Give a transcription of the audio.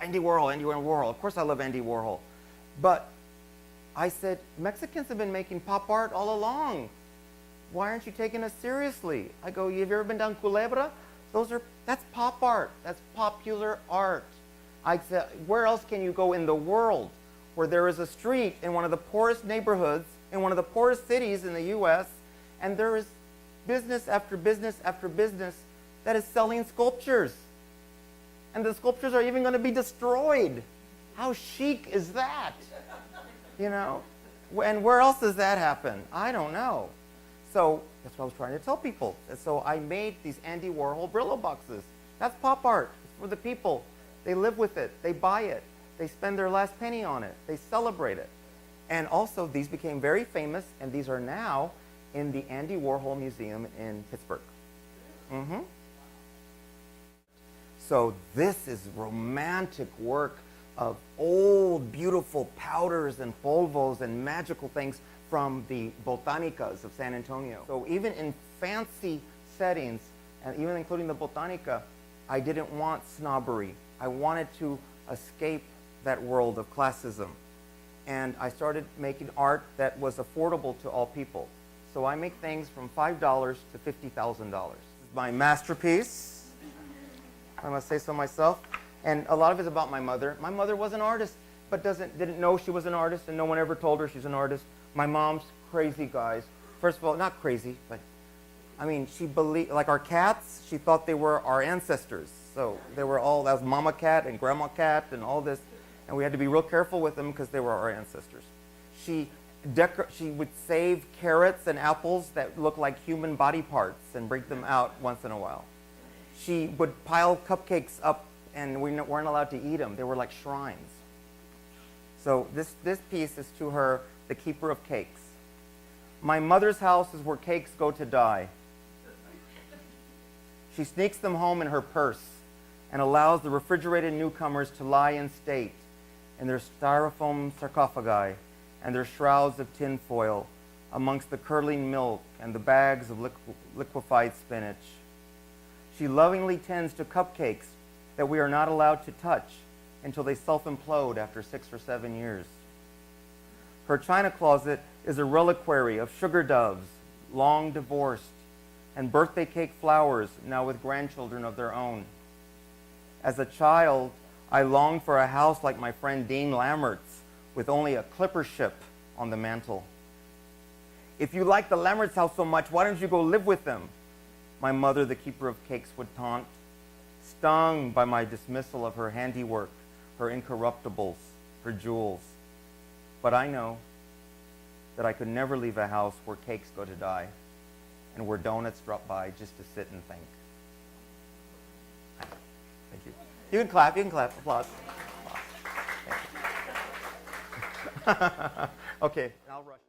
Andy Warhol, Andy Warhol. Of course I love Andy Warhol. But I said, Mexicans have been making pop art all along. Why aren't you taking us seriously? I go, have you ever been down Culebra? That's pop art. That's popular art. I said, where else can you go in the world where there is a street in one of the poorest neighborhoods, in one of the poorest cities in the US, and there is business after business after business that is selling sculptures. And the sculptures are even going to be destroyed. How chic is that? You know? And where else does that happen? I don't know. So that's what I was trying to tell people. And so I made these Andy Warhol Brillo boxes. That's pop art. It's for the people. They live with it. They buy it. They spend their last penny on it. They celebrate it. And also, these became very famous, and these are now in the Andy Warhol Museum in Pittsburgh. Mm-hmm. So this is romantic work of old, beautiful powders and polvos and magical things from the botanicas of San Antonio. So even in fancy settings, and even including the botanica, I didn't want snobbery. I wanted to escape that world of classism. And I started making art that was affordable to all people. So I make things from $5 to $50,000. This is my masterpiece. I must say so myself. And a lot of it's about my mother. My mother was an artist, but didn't know she was an artist, and no one ever told her she's an artist. My mom's crazy, guys. First of all, not crazy, but I mean, she believed, like our cats, she thought they were our ancestors. So they were all, that was mama cat and grandma cat and all this. And we had to be real careful with them because they were our ancestors. She would save carrots and apples that looked like human body parts and bring them out once in a while. She would pile cupcakes up, and we weren't allowed to eat them. They were like shrines. So this piece is to her, the keeper of cakes. My mother's house is where cakes go to die. She sneaks them home in her purse and allows the refrigerated newcomers to lie in state in their styrofoam sarcophagi and their shrouds of tinfoil amongst the curdling milk and the bags of liquefied spinach. She lovingly tends to cupcakes that we are not allowed to touch until they self-implode after 6 or 7 years. Her china closet is a reliquary of sugar doves, long divorced, and birthday cake flowers, now with grandchildren of their own. As a child, I longed for a house like my friend Dean Lammert's, with only a clipper ship on the mantle. If you like the Lammert's house so much, why don't you go live with them? My mother, the keeper of cakes, would taunt, stung by my dismissal of her handiwork, her incorruptibles, her jewels. But I know that I could never leave a house where cakes go to die and where donuts drop by just to sit and think. Thank you. You can clap, applause. Okay, I'll rush.